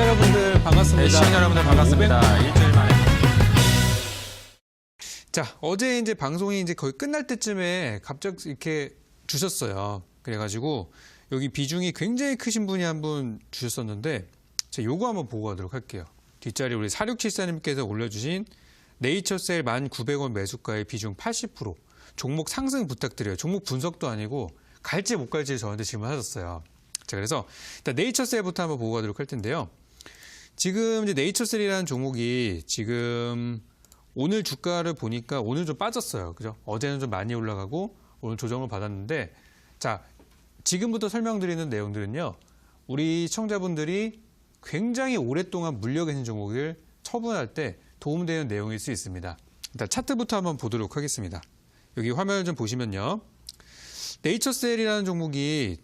여러분들 반갑습니다. 시청자 여러분들 반갑습니다. 일주일 만에. 자, 어제 이제 방송이 이제 거의 끝날 때쯤에 갑자기 이렇게 주셨어요. 그래가지고 여기 비중이 굉장히 크신 분이 한 분 주셨었는데 제가 요거 한번 보고 가도록 할게요. 뒷자리 우리 4674님께서 올려주신 네이처셀 1,900원 매수가의 비중 80%. 종목 상승 부탁드려요. 종목 분석도 아니고 갈지 못 갈지 저한테 질문하셨어요. 자, 그래서 일단 네이처셀부터 한번 보고 가도록 할 텐데요. 지금 이제 네이처셀이라는 종목이 지금 오늘 주가를 보니까 오늘 좀 빠졌어요. 그죠? 어제는 좀 많이 올라가고 오늘 조정을 받았는데 자, 지금부터 설명드리는 내용들은요. 우리 시청자분들이 굉장히 오랫동안 물려 계신 종목을 처분할 때 도움되는 내용일 수 있습니다. 일단 차트부터 한번 보도록 하겠습니다. 여기 화면을 좀 보시면요. 네이처셀이라는 종목이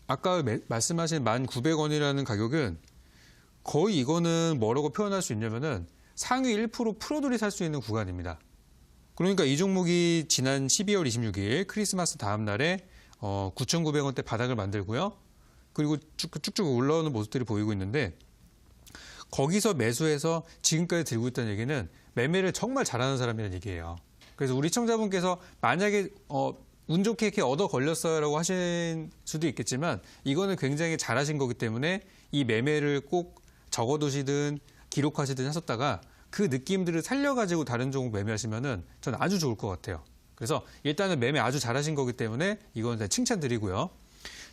아까 말씀하신 1,900원이라는 가격은 거의 이거는 뭐라고 표현할 수 있냐면은 상위 1% 프로들이 살 수 있는 구간입니다. 그러니까 이 종목이 지난 12월 26일 크리스마스 다음 날에 9,900원대 바닥을 만들고요. 그리고 쭉쭉 올라오는 모습들이 보이고 있는데 거기서 매수해서 지금까지 들고 있다는 얘기는 매매를 정말 잘하는 사람이라는 얘기예요. 그래서 우리 시청자분께서 만약에 운 좋게 이렇게 얻어 걸렸어요라고 하신 수도 있겠지만 이거는 굉장히 잘하신 거기 때문에 이 매매를 꼭 적어두시든 기록하시든 하셨다가 그 느낌들을 살려가지고 다른 종목 매매하시면은 저는 아주 좋을 것 같아요. 그래서 일단은 매매 아주 잘하신 거기 때문에 이건 칭찬드리고요.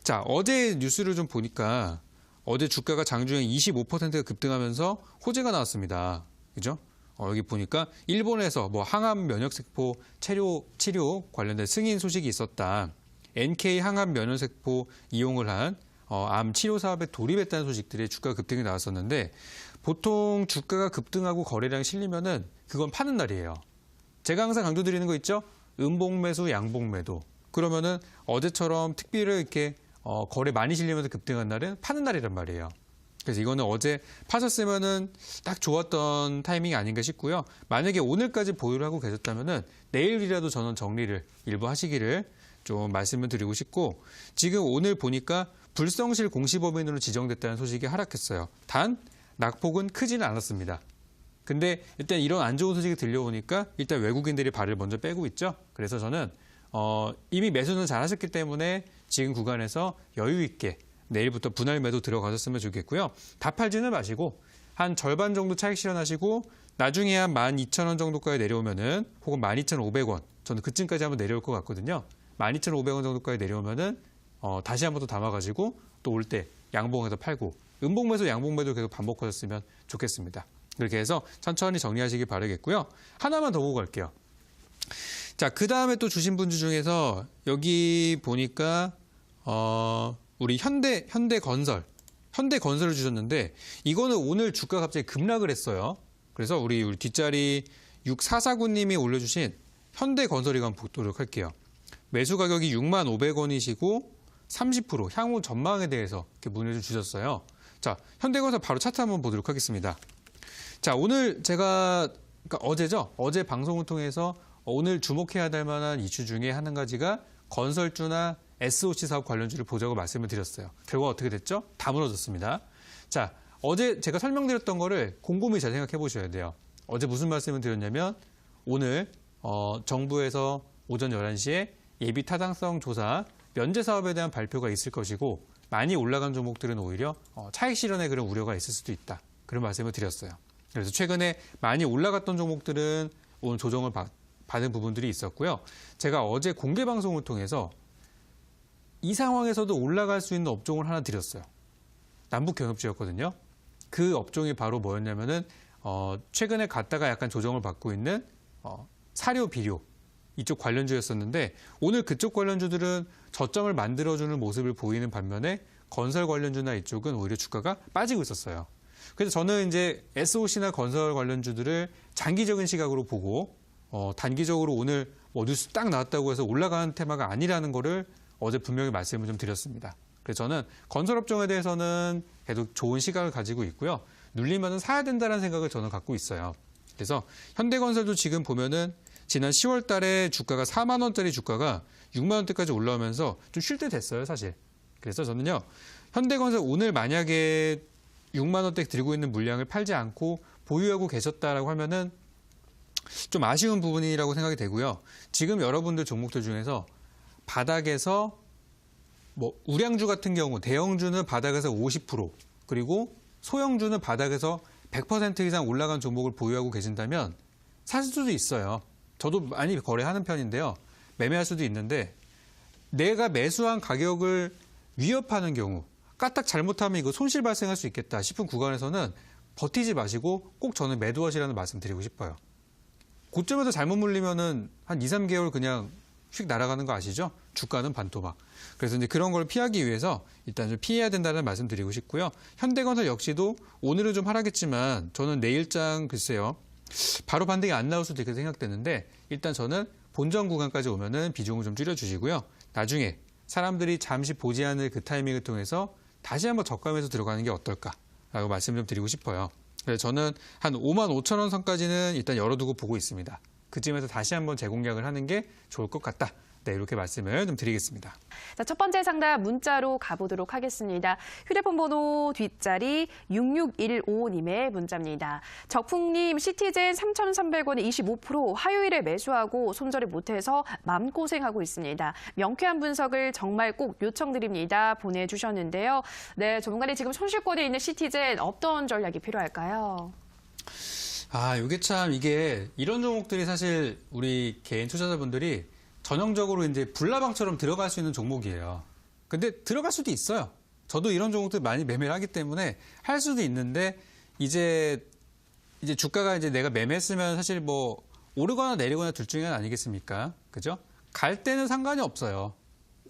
자, 어제 뉴스를 좀 보니까 어제 주가가 장중에 25%가 급등하면서 호재가 나왔습니다. 그죠? 여기 보니까 일본에서 뭐 항암 면역세포 치료 관련된 승인 소식이 있었다. NK 항암 면역세포 이용을 한 암 치료 사업에 돌입했다는 소식들이 주가 급등이 나왔었는데 보통 주가가 급등하고 거래량이 실리면은 그건 파는 날이에요. 제가 항상 강조드리는 거 있죠? 음봉 매수, 양봉 매도. 그러면은 어제처럼 특비를 이렇게 거래 많이 실리면서 급등한 날은 파는 날이란 말이에요. 그래서 이거는 어제 파셨으면은 딱 좋았던 타이밍이 아닌가 싶고요. 만약에 오늘까지 보유를 하고 계셨다면은 내일이라도 저는 정리를 일부 하시기를 좀 말씀을 드리고 싶고 지금 오늘 보니까 불성실 공시법인으로 지정됐다는 소식이 하락했어요. 단 낙폭은 크지는 않았습니다. 근데 일단 이런 안 좋은 소식이 들려오니까 일단 외국인들이 발을 먼저 빼고 있죠. 그래서 저는 이미 매수는 잘 하셨기 때문에 지금 구간에서 여유 있게 내일부터 분할 매도 들어가셨으면 좋겠고요. 다 팔지는 마시고 한 절반 정도 차익 실현하시고 나중에 한 12,000원 정도까지 내려오면은 혹은 12,500원 저는 그쯤까지 한번 내려올 것 같거든요. 12,500원 정도까지 내려오면은 다시 한번 더 담아가지고 또 올 때 양봉해서 팔고 음봉 매수 양봉 매도 계속 반복하셨으면 좋겠습니다. 그렇게 해서 천천히 정리하시기 바라겠고요. 하나만 더 보고 갈게요. 자, 그 다음에 또 주신 분들 중에서 여기 보니까 우리 현대건설을 주셨는데 이거는 오늘 주가 갑자기 급락을 했어요. 그래서 우리 뒷자리 6449님이 올려주신 현대건설이 한번 보도록 할게요. 매수 가격이 65,000원이시고 30% 향후 전망에 대해서 이렇게 문의를 주셨어요. 자, 현대건설 바로 차트 한번 보도록 하겠습니다. 자, 오늘 제가 그러니까 어제죠. 어제 방송을 통해서 오늘 주목해야 될 만한 이슈 중에 한 가지가 건설주나 SOC 사업 관련주를 보자고 말씀을 드렸어요. 결과 어떻게 됐죠? 다 무너졌습니다. 자, 어제 제가 설명드렸던 거를 곰곰이 잘 생각해 보셔야 돼요. 어제 무슨 말씀을 드렸냐면 오늘 정부에서 오전 11시에 예비 타당성 조사 면제 사업에 대한 발표가 있을 것이고 많이 올라간 종목들은 오히려 차익 실현의 그런 우려가 있을 수도 있다. 그런 말씀을 드렸어요. 그래서 최근에 많이 올라갔던 종목들은 오늘 조정을 받은 부분들이 있었고요. 제가 어제 공개 방송을 통해서 이 상황에서도 올라갈 수 있는 업종을 하나 드렸어요. 남북경협주였거든요. 그 업종이 바로 뭐였냐면은 최근에 갔다가 약간 조정을 받고 있는 사료, 비료 이쪽 관련주였었는데 오늘 그쪽 관련주들은 저점을 만들어주는 모습을 보이는 반면에 건설 관련주나 이쪽은 오히려 주가가 빠지고 있었어요. 그래서 저는 이제 SOC나 건설 관련주들을 장기적인 시각으로 보고 단기적으로 오늘 뭐 뉴스 딱 나왔다고 해서 올라가는 테마가 아니라는 거를 어제 분명히 말씀을 좀 드렸습니다. 그래서 저는 건설업종에 대해서는 계속 좋은 시각을 가지고 있고요. 눌리면은 사야 된다는 생각을 저는 갖고 있어요. 그래서 현대건설도 지금 보면은 지난 10월 달에 주가가 4만 원짜리 주가가 6만 원대까지 올라오면서 좀 쉴 때 됐어요, 사실. 그래서 저는요. 현대건설 오늘 만약에 6만 원대 들고 있는 물량을 팔지 않고 보유하고 계셨다라고 하면은 좀 아쉬운 부분이라고 생각이 되고요. 지금 여러분들 종목들 중에서 바닥에서 뭐 우량주 같은 경우 대형주는 바닥에서 50% 그리고 소형주는 바닥에서 100% 이상 올라간 종목을 보유하고 계신다면 사실 수도 있어요. 저도 많이 거래하는 편인데요. 매매할 수도 있는데 내가 매수한 가격을 위협하는 경우 까딱 잘못하면 이거 손실 발생할 수 있겠다 싶은 구간에서는 버티지 마시고 꼭 저는 매도하시라는 말씀 드리고 싶어요. 고점에서 잘못 물리면은 한 2, 3개월 그냥 휙 날아가는 거 아시죠? 주가는 반토막. 그래서 이제 그런 걸 피하기 위해서 일단 좀 피해야 된다는 말씀 드리고 싶고요. 현대건설 역시도 오늘은 좀 하락했지만 저는 내일장 글쎄요. 바로 반등이 안 나올 수도 있게 생각되는데 일단 저는 본전 구간까지 오면은 비중을 좀 줄여주시고요. 나중에 사람들이 잠시 보지 않을 그 타이밍을 통해서 다시 한번 저가면서 들어가는 게 어떨까라고 말씀 좀 드리고 싶어요. 그래서 저는 한 5만 5천 원 선까지는 일단 열어두고 보고 있습니다. 그쯤에서 다시 한번 재공략을 하는 게 좋을 것 같다. 네, 이렇게 말씀을 좀 드리겠습니다. 자, 첫 번째 상담 문자로 가보도록 하겠습니다. 휴대폰 번호 뒷자리 6615님의 문자입니다. 적풍님, 시티젠 3,300원에 25% 화요일에 매수하고 손절을 못해서 마음고생하고 있습니다. 명쾌한 분석을 정말 꼭 요청드립니다. 보내주셨는데요. 네, 전문가님 지금 손실권에 있는 시티젠 어떤 전략이 필요할까요? 이게 참 이게 이런 종목들이 사실 우리 개인 투자자분들이 전형적으로 이제 불나방처럼 들어갈 수 있는 종목이에요. 근데 들어갈 수도 있어요. 저도 이런 종목들 많이 매매를 하기 때문에 할 수도 있는데 이제 주가가 이제 내가 매매했으면 사실 뭐 오르거나 내리거나 둘 중에 하나 아니겠습니까? 그죠? 갈 때는 상관이 없어요.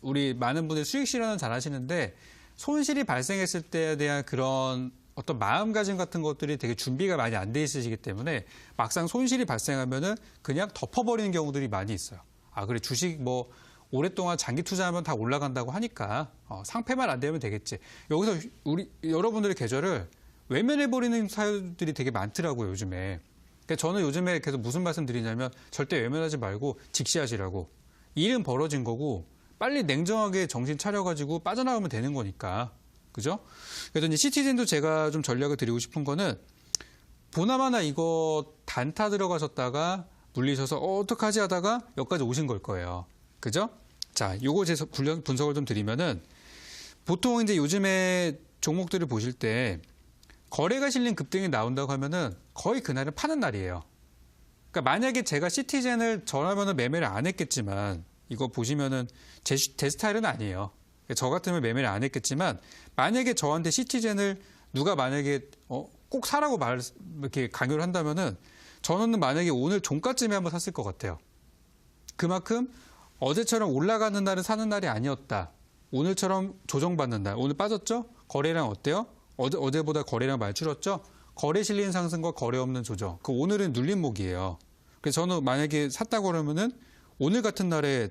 우리 많은 분들이 수익 실현은 잘 하시는데 손실이 발생했을 때에 대한 그런 어떤 마음가짐 같은 것들이 되게 준비가 많이 안 돼 있으시기 때문에 막상 손실이 발생하면은 그냥 덮어버리는 경우들이 많이 있어요. 그래 주식 뭐 오랫동안 장기 투자하면 다 올라간다고 하니까 상패만 안 되면 되겠지. 여기서 우리 여러분들의 계좌를 외면해버리는 사유들이 되게 많더라고요, 요즘에. 그러니까 저는 요즘에 계속 무슨 말씀 드리냐면 절대 외면하지 말고 직시하시라고. 일은 벌어진 거고 빨리 냉정하게 정신 차려가지고 빠져나가면 되는 거니까. 그죠? 그래서 이제 시티즌도 제가 좀 전략을 드리고 싶은 거는 보나마나 이거 단타 들어가셨다가 물리셔서 어떡하지 하다가 여기까지 오신 걸 거예요. 그죠? 자, 요거 제 분석을 좀 드리면은 보통 이제 요즘에 종목들을 보실 때 거래가 실린 급등이 나온다고 하면은 거의 그날은 파는 날이에요. 그러니까 만약에 제가 시티젠을 저라면은 매매를 안 했겠지만 이거 보시면은 제 스타일은 아니에요. 저 같으면 매매를 안 했겠지만 만약에 저한테 시티젠을 누가 만약에 꼭 사라고 이렇게 강요를 한다면은 저는 만약에 오늘 종가쯤에 한번 샀을 것 같아요. 그만큼 어제처럼 올라가는 날은 사는 날이 아니었다. 오늘처럼 조정받는 날. 오늘 빠졌죠? 거래량 어때요? 어제보다 거래량 많이 줄었죠? 거래 실린 상승과 거래 없는 조정. 그 오늘은 눌림목이에요. 그래서 저는 만약에 샀다고 그러면은 오늘 같은 날에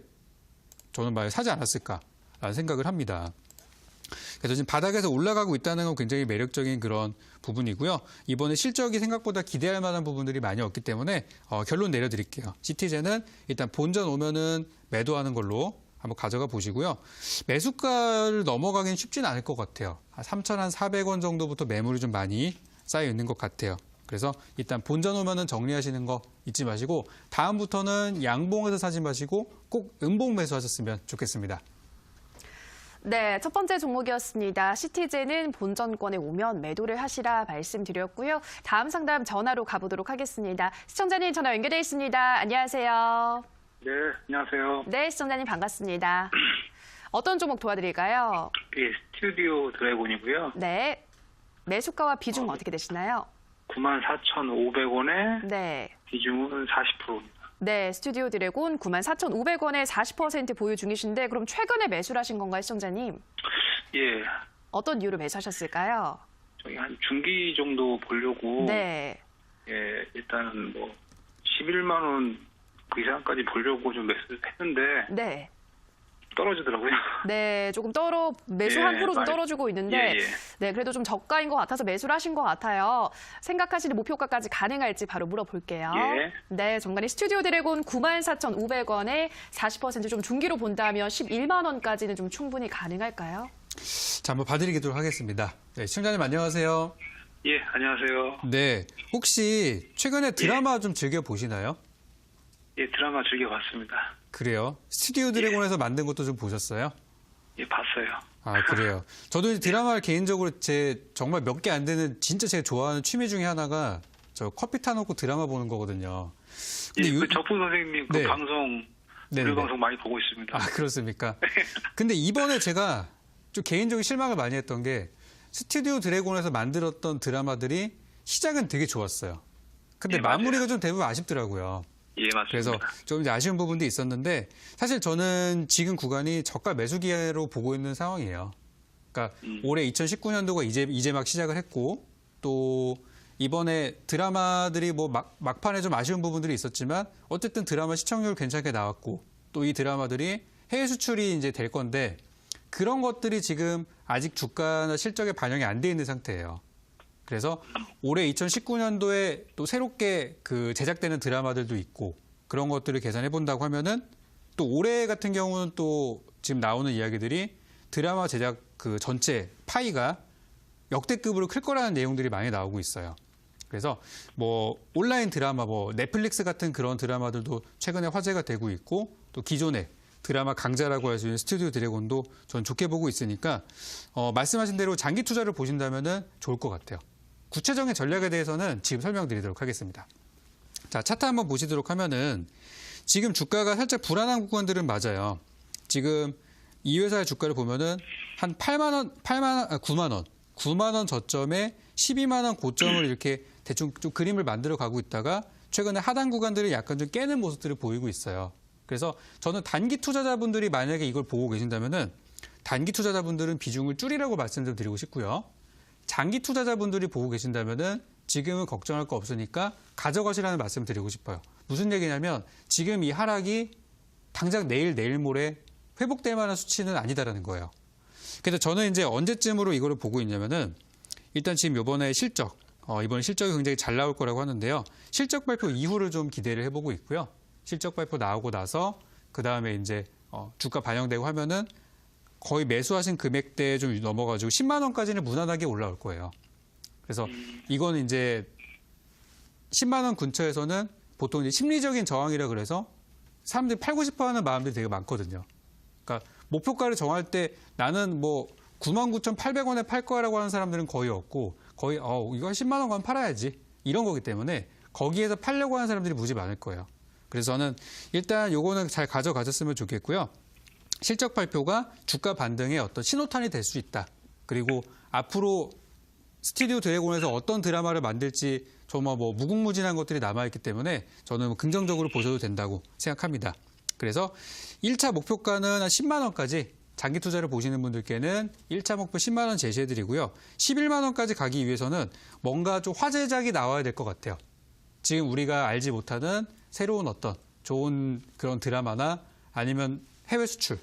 저는 만약에 사지 않았을까라는 생각을 합니다. 그래서 지금 바닥에서 올라가고 있다는 건 굉장히 매력적인 그런 부분이고요. 이번에 실적이 생각보다 기대할 만한 부분들이 많이 없기 때문에 결론 내려드릴게요. 시티젠은 일단 본전 오면은 매도하는 걸로 한번 가져가 보시고요. 매수가를 넘어가기는 쉽지는 않을 것 같아요. 3,400원 정도부터 매물이 좀 많이 쌓여 있는 것 같아요. 그래서 일단 본전 오면은 정리하시는 거 잊지 마시고 다음부터는 양봉에서 사지 마시고 꼭 음봉 매수하셨으면 좋겠습니다. 네, 첫 번째 종목이었습니다. 시티젠은 본전권에 오면 매도를 하시라 말씀드렸고요. 다음 상담 전화로 가보도록 하겠습니다. 시청자님 전화 연결돼 있습니다. 안녕하세요. 네, 안녕하세요. 네, 시청자님 반갑습니다. 어떤 종목 도와드릴까요? 예, 스튜디오 드래곤이고요. 네, 매수가와 비중 어떻게 되시나요? 94,500원에 네. 비중은 40%입니다. 네, 스튜디오 드래곤 94,500원에 40% 보유 중이신데 그럼 최근에 매수를 하신 건가요, 시청자님? 예, 어떤 이유로 매수하셨을까요? 저희 한 중기 정도 보려고 네. 예, 일단은 뭐 11만 원 그 이상까지 보려고 좀 매수했는데 네. 떨어지더라고요. 네, 조금 매수한 예, 후로 좀 많이- 떨어지고 있는데, 예, 예. 네, 그래도 좀 저가인 것 같아서 매수를 하신 것 같아요. 생각하시는 목표가까지 가능할지 바로 물어볼게요. 예. 네, 정관이 스튜디오 드래곤 94,500원에 40% 좀 중기로 본다면 11만 원까지는 좀 충분히 가능할까요? 자, 한번 봐드리도록 하겠습니다. 네, 시청자님 안녕하세요. 예, 안녕하세요. 네, 혹시 최근에 드라마 좀 즐겨 보시나요? 예, 드라마 즐겨봤습니다. 그래요. 스튜디오 드래곤에서 만든 것도 좀 보셨어요? 예, 봤어요. 아, 그래요. 저도 이제 드라마를 개인적으로 정말 몇 개 안 되는 진짜 제가 좋아하는 취미 중에 하나가 저 커피 타놓고 드라마 보는 거거든요. 예, 요- 그 적풍 선생님 그 네. 방송, 네네네. 우리 방송 많이 보고 있습니다. 아, 그렇습니까? 근데 이번에 제가 좀 개인적인 실망을 많이 했던 게 스튜디오 드래곤에서 만들었던 드라마들이 시작은 되게 좋았어요. 근데 예, 맞아요. 마무리가 좀 대부분 아쉽더라고요. 예, 맞습니다. 그래서 좀 이제 아쉬운 부분도 있었는데 사실 저는 지금 구간이 저가 매수 기회로 보고 있는 상황이에요. 그러니까 올해 2019년도가 이제 막 시작을 했고 또 이번에 드라마들이 뭐 막판에 좀 아쉬운 부분들이 있었지만 어쨌든 드라마 시청률 괜찮게 나왔고 또 이 드라마들이 해외 수출이 이제 될 건데 그런 것들이 지금 아직 주가나 실적에 반영이 안 돼 있는 상태예요. 그래서 올해 2019년도에 또 새롭게 그 제작되는 드라마들도 있고 그런 것들을 계산해 본다고 하면은 또 올해 같은 경우는 또 지금 나오는 이야기들이 드라마 제작 그 전체 파이가 역대급으로 클 거라는 내용들이 많이 나오고 있어요. 그래서 뭐 온라인 드라마 뭐 넷플릭스 같은 그런 드라마들도 최근에 화제가 되고 있고 또 기존에 드라마 강자라고 할 수 있는 스튜디오 드래곤도 전 좋게 보고 있으니까 말씀하신 대로 장기 투자를 보신다면은 좋을 것 같아요. 구체적인 전략에 대해서는 지금 설명드리도록 하겠습니다. 자, 차트 한번 보시도록 하면은 지금 주가가 살짝 불안한 구간들은 맞아요. 지금 이 회사의 주가를 보면은 한 9만 원 저점에 12만 원 고점을 이렇게 대충 좀 그림을 만들어 가고 있다가 최근에 하단 구간들을 약간 좀 깨는 모습들을 보이고 있어요. 그래서 저는 단기 투자자분들이 만약에 이걸 보고 계신다면은 단기 투자자분들은 비중을 줄이라고 말씀 좀 드리고 싶고요. 장기 투자자분들이 보고 계신다면은 지금은 걱정할 거 없으니까 가져가시라는 말씀 드리고 싶어요. 무슨 얘기냐면 지금 이 하락이 당장 내일 모레 회복될 만한 수치는 아니다라는 거예요. 그래서 저는 이제 언제쯤으로 이거를 보고 있냐면은 일단 지금 이번에 이번 실적이 굉장히 잘 나올 거라고 하는데요. 실적 발표 이후를 좀 기대를 해보고 있고요. 실적 발표 나오고 나서 그 다음에 이제 주가 반영되고 하면은 거의 매수하신 금액대에 좀 넘어가지고 10만 원까지는 무난하게 올라올 거예요. 그래서 이건 이제 10만 원 근처에서는 보통 이제 심리적인 저항이라 그래서 사람들이 팔고 싶어 하는 마음들이 되게 많거든요. 그러니까 목표가를 정할 때 나는 뭐 99,800원에 팔 거라고 하는 사람들은 거의 없고 거의 이거 10만 원 가면 팔아야지 이런 거기 때문에 거기에서 팔려고 하는 사람들이 무지 많을 거예요. 그래서 저는 일단 요거는 잘 가져가셨으면 좋겠고요. 실적 발표가 주가 반등의 어떤 신호탄이 될 수 있다. 그리고 앞으로 스튜디오 드래곤에서 어떤 드라마를 만들지 정말 뭐 무궁무진한 것들이 남아있기 때문에 저는 긍정적으로 보셔도 된다고 생각합니다. 그래서 1차 목표가는 한 10만 원까지 장기 투자를 보시는 분들께는 1차 목표 10만 원 제시해드리고요. 11만 원까지 가기 위해서는 뭔가 좀 화제작이 나와야 될 것 같아요. 지금 우리가 알지 못하는 새로운 어떤 좋은 그런 드라마나 아니면 해외 수출,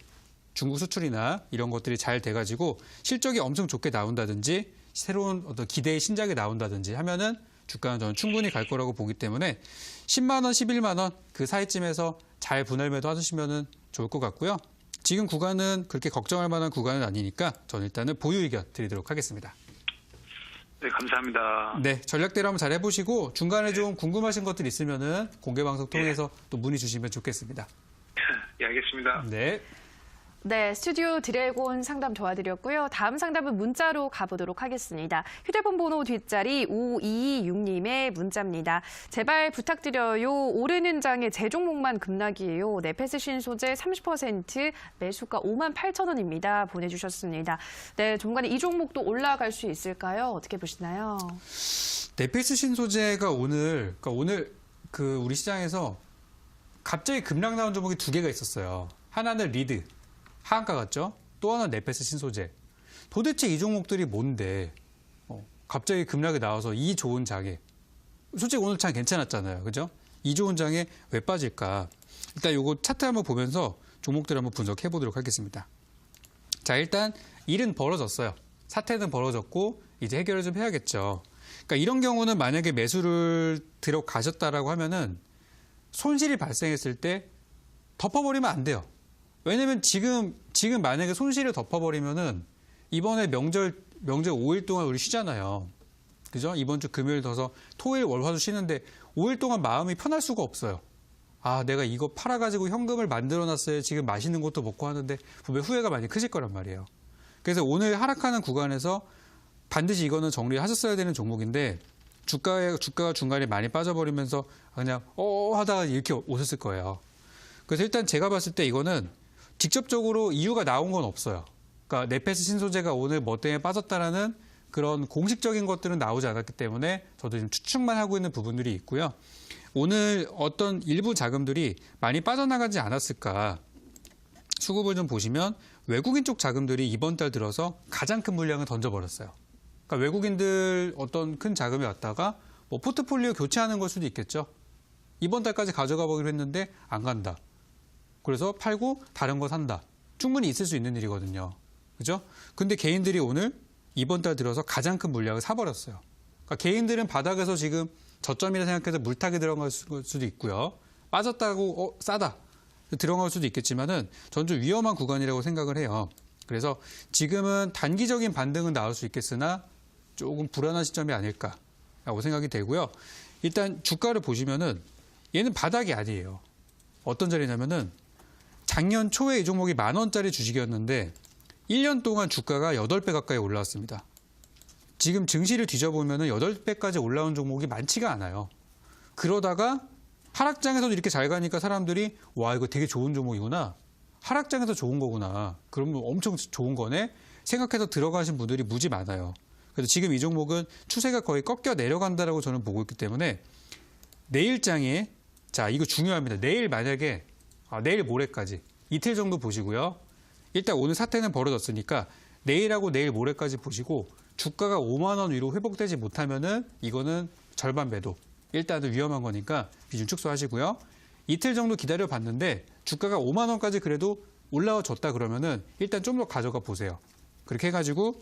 중국 수출이나 이런 것들이 잘 돼가지고 실적이 엄청 좋게 나온다든지 새로운 어떤 기대의 신작이 나온다든지 하면은 주가는 저는 충분히 갈 거라고 보기 때문에 10만 원, 11만 원 그 사이쯤에서 잘 분할 매도 하시면은 좋을 것 같고요. 지금 구간은 그렇게 걱정할 만한 구간은 아니니까 저는 일단은 보유 의견 드리도록 하겠습니다. 네, 감사합니다. 네, 전략대로 한번 잘 해보시고 중간에 좀 궁금하신 것들 있으면은 공개 방송 통해서 또 문의 주시면 좋겠습니다. 예, 알겠습니다. 네. 네, 스튜디오 드래곤 상담 도와드렸고요. 다음 상담은 문자로 가보도록 하겠습니다. 휴대폰 번호 뒷자리 5226님의 문자입니다. 제발 부탁드려요. 오르는 장에 제 종목만 급락이에요. 네페스 신소재 30% 매수가 58,000원입니다. 보내주셨습니다. 네, 종간에 이 종목도 올라갈 수 있을까요? 어떻게 보시나요? 네페스 신소재가 오늘 그 우리 시장에서 갑자기 급락 나온 종목이 두 개가 있었어요. 하나는 리드. 하한가 같죠? 또 하나 네페스 신소재. 도대체 이 종목들이 뭔데 갑자기 급락이 나와서 이 좋은 장에 솔직히 오늘 장 괜찮았잖아요. 그죠? 이 좋은 장에 왜 빠질까? 일단 요거 차트 한번 보면서 종목들 한번 분석해 보도록 하겠습니다. 자, 일단 일은 벌어졌어요. 사태는 벌어졌고 이제 해결을 좀 해야겠죠. 그러니까 이런 경우는 만약에 매수를 들어가셨다라고 하면은 손실이 발생했을 때 덮어버리면 안 돼요. 왜냐면 지금 만약에 손실을 덮어버리면은 이번에 명절 5일 동안 우리 쉬잖아요. 그죠? 이번 주 금요일 둬서 토일 월화수 쉬는데 5일 동안 마음이 편할 수가 없어요. 아, 내가 이거 팔아가지고 현금을 만들어놨어요. 지금 맛있는 것도 먹고 하는데 분명 후회가 많이 크실 거란 말이에요. 그래서 오늘 하락하는 구간에서 반드시 이거는 정리하셨어야 되는 종목인데 주가가 중간에 많이 빠져버리면서 그냥 하다가 이렇게 오셨을 거예요. 그래서 일단 제가 봤을 때 이거는 직접적으로 이유가 나온 건 없어요. 그러니까 네페스 신소재가 오늘 뭐 때문에 빠졌다라는 그런 공식적인 것들은 나오지 않았기 때문에 저도 지금 추측만 하고 있는 부분들이 있고요. 오늘 어떤 일부 자금들이 많이 빠져나가지 않았을까. 수급을 좀 보시면 외국인 쪽 자금들이 이번 달 들어서 가장 큰 물량을 던져버렸어요. 그러니까 외국인들 어떤 큰 자금이 왔다가 뭐 포트폴리오 교체하는 걸 수도 있겠죠. 이번 달까지 가져가 보기로 했는데 안 간다. 그래서 팔고 다른 거 산다. 충분히 있을 수 있는 일이거든요. 그죠? 근데 개인들이 오늘 이번 달 들어서 가장 큰 물량을 사버렸어요. 그러니까 개인들은 바닥에서 지금 저점이라 생각해서 물타기 들어갈 수도 있고요. 빠졌다고 싸다. 들어갈 수도 있겠지만은 전 좀 위험한 구간이라고 생각을 해요. 그래서 지금은 단기적인 반등은 나올 수 있겠으나 조금 불안한 시점이 아닐까라고 생각이 되고요. 일단 주가를 보시면은 얘는 바닥이 아니에요. 어떤 자리냐면은 작년 초에 이 종목이 10,000원짜리 주식이었는데 1년 동안 주가가 8배 가까이 올라왔습니다. 지금 증시를 뒤져보면은 8배까지 올라온 종목이 많지가 않아요. 그러다가 하락장에서도 이렇게 잘 가니까 사람들이 와, 이거 되게 좋은 종목이구나. 하락장에서 좋은 거구나. 그러면 엄청 좋은 거네. 생각해서 들어가신 분들이 무지 많아요. 그래서 지금 이 종목은 추세가 거의 꺾여 내려간다라고 저는 보고 있기 때문에 내일장에 자, 이거 중요합니다. 내일 만약에 내일 모레까지 이틀 정도 보시고요. 일단 오늘 사태는 벌어졌으니까 내일하고 내일 모레까지 보시고 주가가 5만 원 위로 회복되지 못하면은 이거는 절반 매도. 일단은 위험한 거니까 비중 축소하시고요. 이틀 정도 기다려 봤는데 주가가 5만 원까지 그래도 올라와줬다 그러면은 일단 좀 더 가져가 보세요. 그렇게 해가지고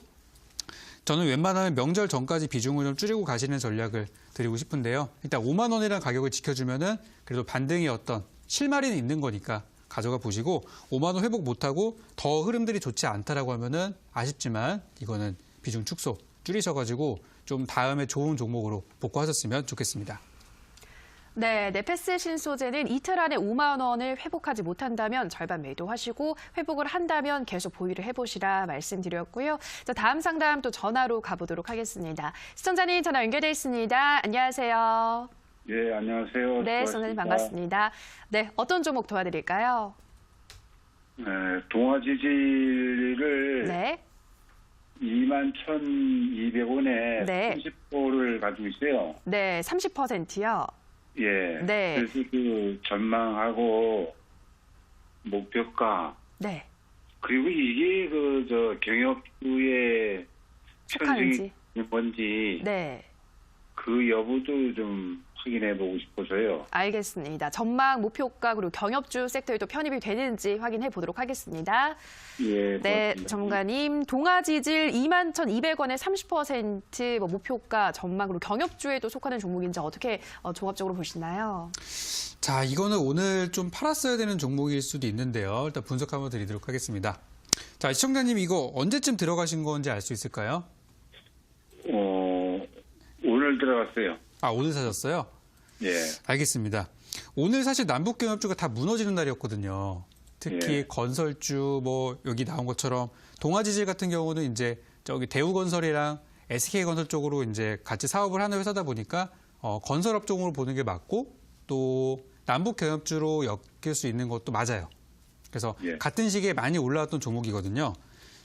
저는 웬만하면 명절 전까지 비중을 좀 줄이고 가시는 전략을 드리고 싶은데요. 일단 5만 원이라는 가격을 지켜주면은 그래도 반등의 어떤 실마리는 있는 거니까 가져가 보시고 5만 원 회복 못하고 더 흐름들이 좋지 않다라고 하면은 아쉽지만 이거는 비중 축소 줄이셔가지고 좀 다음에 좋은 종목으로 복구하셨으면 좋겠습니다. 네, 네페스 신소재는 이틀 안에 5만 원을 회복하지 못한다면 절반 매도하시고 회복을 한다면 계속 보유를 해보시라 말씀드렸고요. 자, 다음 상담 또 전화로 가보도록 하겠습니다. 시청자님 전화 연결돼 있습니다. 안녕하세요. 예, 안녕하세요. 네, 시청자님 반갑습니다. 네, 어떤 종목 도와드릴까요? 네, 동아지지를 네. 21,200원에 네. 30%를 가지고 있어요. 네, 30%요. 예. 네. 그래서 그 전망하고 목표가 네. 그리고 이게 경협주의 속하는지. 현실이 뭔지 네. 그 여부도 좀 확인해 보고 싶어서요. 알겠습니다. 전망, 목표가 그리고 경협주 섹터에도 편입이 되는지 확인해 보도록 하겠습니다. 예. 네, 고맙습니다. 전문가님. 동아지질 21,200원에 30% 목표가 전망으로 경협주에도 속하는 종목인지 어떻게 종합적으로 보시나요? 자, 이거는 오늘 좀 팔았어야 되는 종목일 수도 있는데요. 일단 분석 한번 드리도록 하겠습니다. 자, 시청자님 이거 언제쯤 들어가신 건지 알 수 있을까요? 오늘 들어갔어요. 아, 오늘 사셨어요? 예. 알겠습니다. 오늘 사실 남북경협주가 다 무너지는 날이었거든요. 특히 예. 건설주 뭐 여기 나온 것처럼 동아지질 같은 경우는 이제 저기 대우건설이랑 SK건설 쪽으로 이제 같이 사업을 하는 회사다 보니까 건설업 종으로 보는 게 맞고 또 남북경협주로 엮일 수 있는 것도 맞아요. 그래서 예. 같은 시기에 많이 올라왔던 종목이거든요.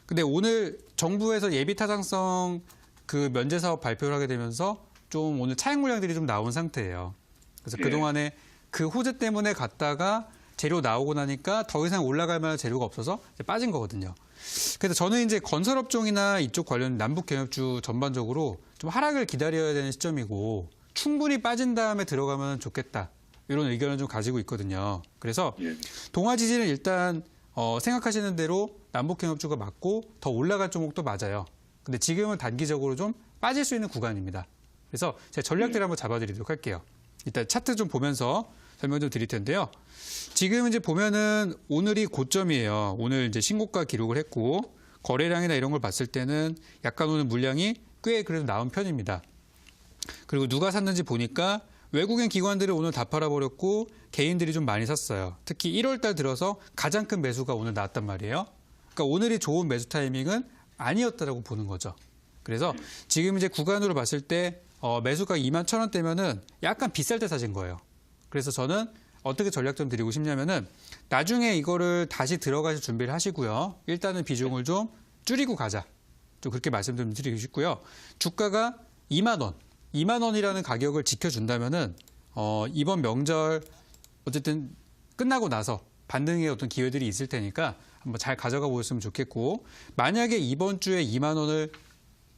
근데 오늘 정부에서 예비 타당성 그 면제 사업 발표를 하게 되면서 좀 오늘 차익 물량들이 좀 나온 상태예요. 그래서 예. 그동안에 그 호재 때문에 갔다가 재료 나오고 나니까 더 이상 올라갈 만한 재료가 없어서 이제 빠진 거거든요. 그래서 저는 이제 건설업종이나 이쪽 관련 남북경협주 전반적으로 좀 하락을 기다려야 되는 시점이고 충분히 빠진 다음에 들어가면 좋겠다. 이런 의견을 좀 가지고 있거든요. 그래서 예. 동아지질은 일단 생각하시는 대로 남북경협주가 맞고 더 올라갈 종목도 맞아요. 근데 지금은 단기적으로 좀 빠질 수 있는 구간입니다. 그래서 제가 전략들을 한번 잡아드리도록 할게요. 일단 차트 좀 보면서 설명 좀 드릴 텐데요. 지금 이제 보면은 오늘이 고점이에요. 오늘 이제 신고가 기록을 했고 거래량이나 이런 걸 봤을 때는 약간 오늘 물량이 꽤 그래도 나온 편입니다. 그리고 누가 샀는지 보니까 외국인 기관들이 오늘 다 팔아버렸고 개인들이 좀 많이 샀어요. 특히 1월 달 들어서 가장 큰 매수가 오늘 나왔단 말이에요. 그러니까 오늘이 좋은 매수 타이밍은 아니었다라고 보는 거죠. 그래서 지금 이제 구간으로 봤을 때 매수가 21,000원대면은 약간 비쌀 때 사신 거예요. 그래서 저는 어떻게 전략 좀 드리고 싶냐면은 나중에 이거를 다시 들어가실 준비를 하시고요. 일단은 비중을 좀 줄이고 가자. 좀 그렇게 말씀 좀 드리고 싶고요. 주가가 2만 원, 2만 원이라는 가격을 지켜준다면은 이번 명절 어쨌든 끝나고 나서 반등의 어떤 기회들이 있을 테니까 한번 잘 가져가 보셨으면 좋겠고, 만약에 이번 주에 2만 원을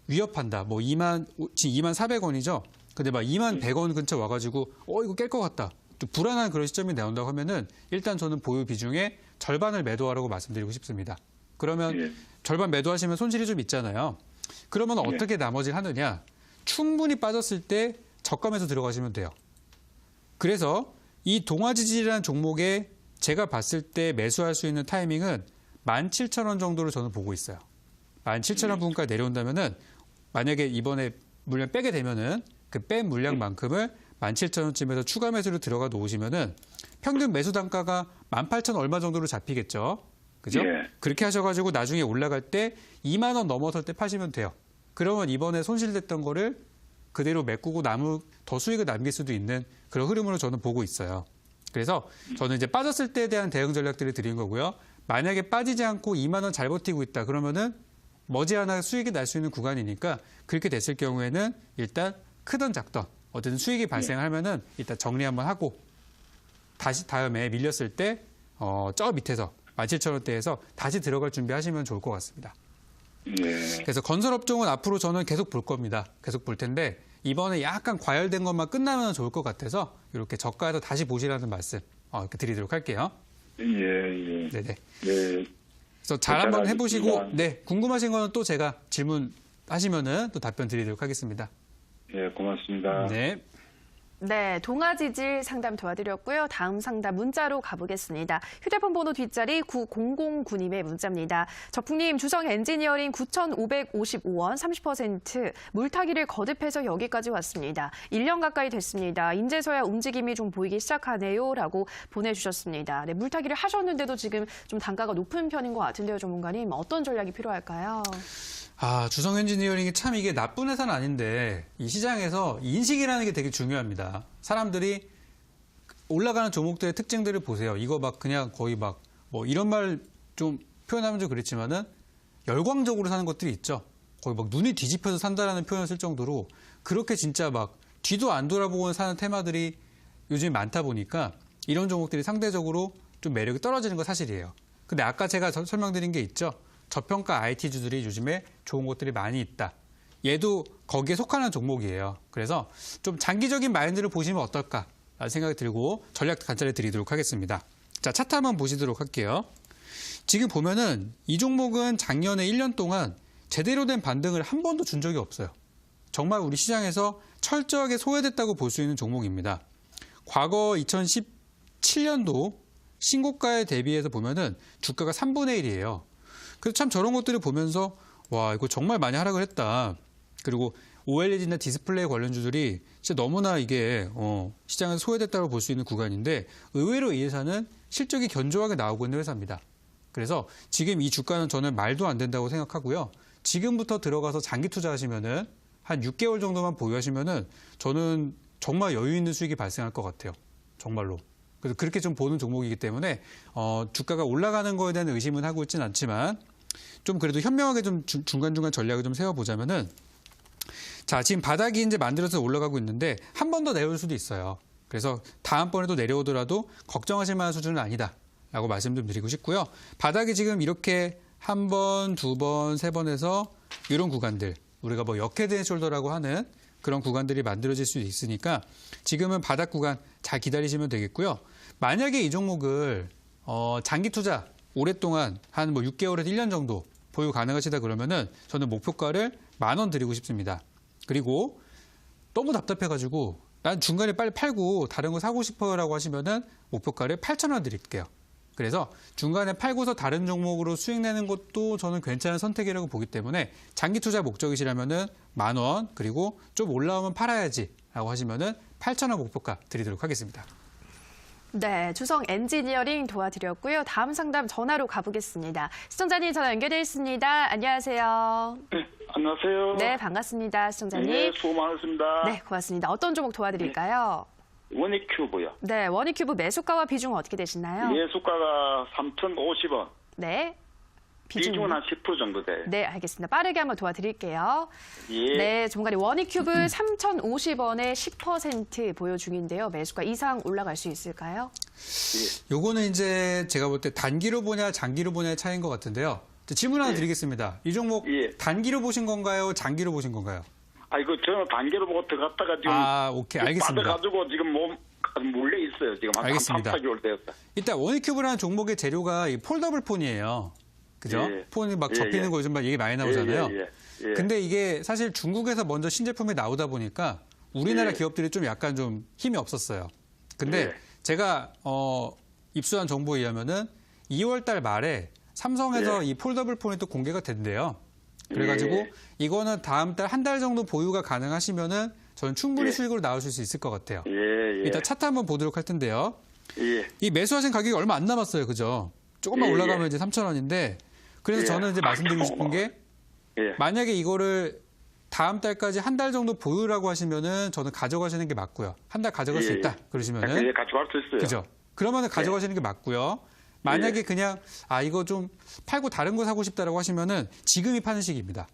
위협한다. 뭐 지금 2만 400원이죠. 근데 막 2만 100원 근처 와가지고 이거 깰 것 같다. 또 불안한 그런 시점이 나온다고 하면은 일단 저는 보유 비중의 절반을 매도하라고 말씀드리고 싶습니다. 그러면 예. 절반 매도하시면 손실이 좀 있잖아요. 그러면 예. 어떻게 나머지 하느냐? 충분히 빠졌을 때 저가에서 들어가시면 돼요. 그래서 이 동아지질이라는 종목에 제가 봤을 때 매수할 수 있는 타이밍은 17,000원 정도로 저는 보고 있어요. 17,000원 부분까지 내려온다면은 만약에 이번에 물량 빼게 되면은 그 뺀 물량만큼을 17,000원쯤에서 추가 매수로 들어가 놓으시면은 평균 매수 단가가 18,000 얼마 정도로 잡히겠죠. 그죠? 예. 그렇게 하셔가지고 나중에 올라갈 때 2만 원 넘어설 때 파시면 돼요. 그러면 이번에 손실됐던 거를 그대로 메꾸고 더 수익을 남길 수도 있는 그런 흐름으로 저는 보고 있어요. 그래서 저는 이제 빠졌을 때에 대한 대응 전략들을 드린 거고요. 만약에 빠지지 않고 2만 원 잘 버티고 있다 그러면은 머지않아 수익이 날 수 있는 구간이니까 그렇게 됐을 경우에는 일단 크던 작던 어쨌든 수익이 발생하면은 일단 정리 한번 하고 다시 다음에 밀렸을 때 저 밑에서 17,000원대에서 다시 들어갈 준비하시면 좋을 것 같습니다. 예. 그래서 건설업종은 앞으로 저는 계속 볼 겁니다. 계속 볼 텐데 이번에 약간 과열된 것만 끝나면 좋을 것 같아서 이렇게 저가에서 다시 보시라는 말씀 이렇게 드리도록 할게요. 예. 예. 네네. 네. 그래서 잘 한번 해보시고 알겠습니다. 네 궁금하신 거는 또 제가 질문하시면은 또 답변 드리도록 하겠습니다. 예, 고맙습니다. 네. 네, 동아지질 상담 도와드렸고요. 다음 상담 문자로 가보겠습니다. 휴대폰 번호 뒷자리 9009님의 문자입니다. 적풍님, 주성 엔지니어링 9,555원 30% 물타기를 거듭해서 여기까지 왔습니다. 1년 가까이 됐습니다. 이제서야 움직임이 좀 보이기 시작하네요. 라고 보내주셨습니다. 네, 물타기를 하셨는데도 지금 좀 단가가 높은 편인 것 같은데요, 전문가님. 어떤 전략이 필요할까요? 주성 엔지니어링이 참 이게 나쁜 회사는 아닌데 이 시장에서 인식이라는 게 되게 중요합니다. 사람들이 올라가는 종목들의 특징들을 보세요. 이거 막 그냥 거의 막 뭐 이런 말 좀 표현하면 좀 그렇지만은 열광적으로 사는 것들이 있죠. 거의 막 눈이 뒤집혀서 산다라는 표현을 쓸 정도로 그렇게 진짜 막 뒤도 안 돌아보고 사는 테마들이 요즘 많다 보니까 이런 종목들이 상대적으로 좀 매력이 떨어지는 건 사실이에요. 근데 아까 제가 설명드린 게 있죠. 저평가 IT주들이 요즘에 좋은 것들이 많이 있다. 얘도 거기에 속하는 종목이에요. 그래서 좀 장기적인 마인드를 보시면 어떨까라는 생각이 들고 전략 관찰해 드리도록 하겠습니다. 자, 차트 한번 보시도록 할게요. 지금 보면은 이 종목은 작년에 1년 동안 제대로 된 반등을 한 번도 준 적이 없어요. 정말 우리 시장에서 철저하게 소외됐다고 볼 수 있는 종목입니다. 과거 2017년도 신고가에 대비해서 보면은 주가가 3분의 1이에요. 그래서 참 저런 것들을 보면서 와 이거 정말 많이 하락을 했다. 그리고 OLED나 디스플레이 관련주들이 진짜 너무나 이게 시장에서 소외됐다고 볼 수 있는 구간인데 의외로 이 회사는 실적이 견조하게 나오고 있는 회사입니다. 그래서 지금 이 주가는 저는 말도 안 된다고 생각하고요. 지금부터 들어가서 장기 투자하시면은 한 6개월 정도만 보유하시면은 저는 정말 여유 있는 수익이 발생할 것 같아요. 정말로. 그래서 그렇게 좀 보는 종목이기 때문에 주가가 올라가는 거에 대한 의심은 하고 있지는 않지만 좀 그래도 현명하게 좀 중간중간 전략을 좀 세워보자면은 자 지금 바닥이 이제 만들어서 올라가고 있는데 한 번 더 내려올 수도 있어요. 그래서 다음번에도 내려오더라도 걱정하실 만한 수준은 아니다라고 말씀 좀 드리고 싶고요. 바닥이 지금 이렇게 한 번, 두 번, 세 번 해서 이런 구간들 우리가 뭐 역헤드 앤 숄더라고 하는 그런 구간들이 만들어질 수 있으니까 지금은 바닥 구간 잘 기다리시면 되겠고요. 만약에 이 종목을 장기 투자 오랫동안 한 뭐 6개월에서 1년 정도 보유 가능하시다 그러면은 저는 목표가를 10,000원 드리고 싶습니다. 그리고 너무 답답해가지고 난 중간에 빨리 팔고 다른 거 사고 싶어요라고 하시면은 목표가를 8,000원 드릴게요. 그래서 중간에 팔고서 다른 종목으로 수익 내는 것도 저는 괜찮은 선택이라고 보기 때문에 장기 투자 목적이시라면은 10,000원, 그리고 좀 올라오면 팔아야지라고 하시면은 8,000원 목표가 드리도록 하겠습니다. 네, 주성 엔지니어링 도와드렸고요. 다음 상담 전화로 가보겠습니다. 시청자님 전화 연결되어 있습니다. 안녕하세요. 네, 안녕하세요. 네, 반갑습니다. 시청자님. 네, 수고 많으십니다. 네, 고맙습니다. 어떤 종목 도와드릴까요? 원익큐브요. 네, 원익큐브 매수가와 비중은 어떻게 되시나요? 예수가가 3,050원. 네. 비중은 한 10% 정도 돼요. 네, 알겠습니다. 빠르게 한번 도와드릴게요. 예. 네, 종가리 원익큐브 3,050원에 10% 보유 중인데요. 매수가 이상 올라갈 수 있을까요? 요거는 이제 제가 볼 때 단기로 보냐 장기로 보냐의 차이인 것 같은데요. 질문 하나 드리겠습니다. 이 종목 예. 단기로 보신 건가요? 장기로 보신 건가요? 이거 저는 단계로 보고 들어갔다가 지금 오케이, 알겠습니다. 받아가지고 지금 몰래 있어요. 지금 한 알겠습니다. 3-4개월 되었다. 일단 원익큐브라는 종목의 재료가 이 폴더블 폰이에요. 그죠? 예. 폰이 막 예, 접히는 예. 거 요즘 막 얘기 많이 나오잖아요. 예. 근데 이게 사실 중국에서 먼저 신제품이 나오다 보니까 우리나라 예. 기업들이 좀 약간 좀 힘이 없었어요. 근데 예. 제가 입수한 정보에 의하면은 2월 달 말에 삼성에서 이 폴더블 폰이 또 공개가 된대요. 그래가지고 예. 이거는 다음 달 한 달 정도 보유가 가능하시면은 저는 충분히 예. 수익으로 나오실 수 있을 것 같아요. 예. 일단 차트 한번 보도록 할 텐데요. 예. 이 매수하신 가격이 얼마 안 남았어요. 그죠? 조금만 예, 올라가면 예. 이제 3,000원인데 그래서 예. 저는 이제 말씀드리고 싶은 게 예. 만약에 이거를 다음 달까지 한 달 정도 보유라고 하시면은 저는 가져가시는 게 맞고요. 한 달 가져갈 수 예, 있다. 예, 그러시면은 같이 갈 수 있어요. 그죠? 그러면은 가져가시는 게 맞고요. 만약에 그냥 이거 좀 팔고 다른 거 사고 싶다라고 하시면은 지금이 파는 시기입니다.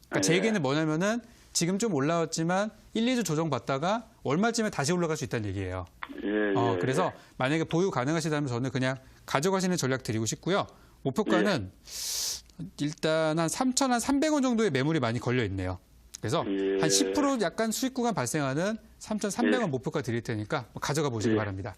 그러니까 제 예. 얘기는 뭐냐면은 지금 좀 올라왔지만 1, 2주 조정받다가 얼마쯤에 다시 올라갈 수 있다는 얘기예요. 예. 그래서 만약에 보유 가능하시다면 저는 그냥 가져가시는 전략 드리고 싶고요. 목표가는 일단 한 3,300원 정도의 매물이 많이 걸려 있네요. 그래서 예. 한 10% 약간 수익 구간 발생하는 3,300원 예. 목표가 드릴 테니까 가져가 보시기 예. 바랍니다.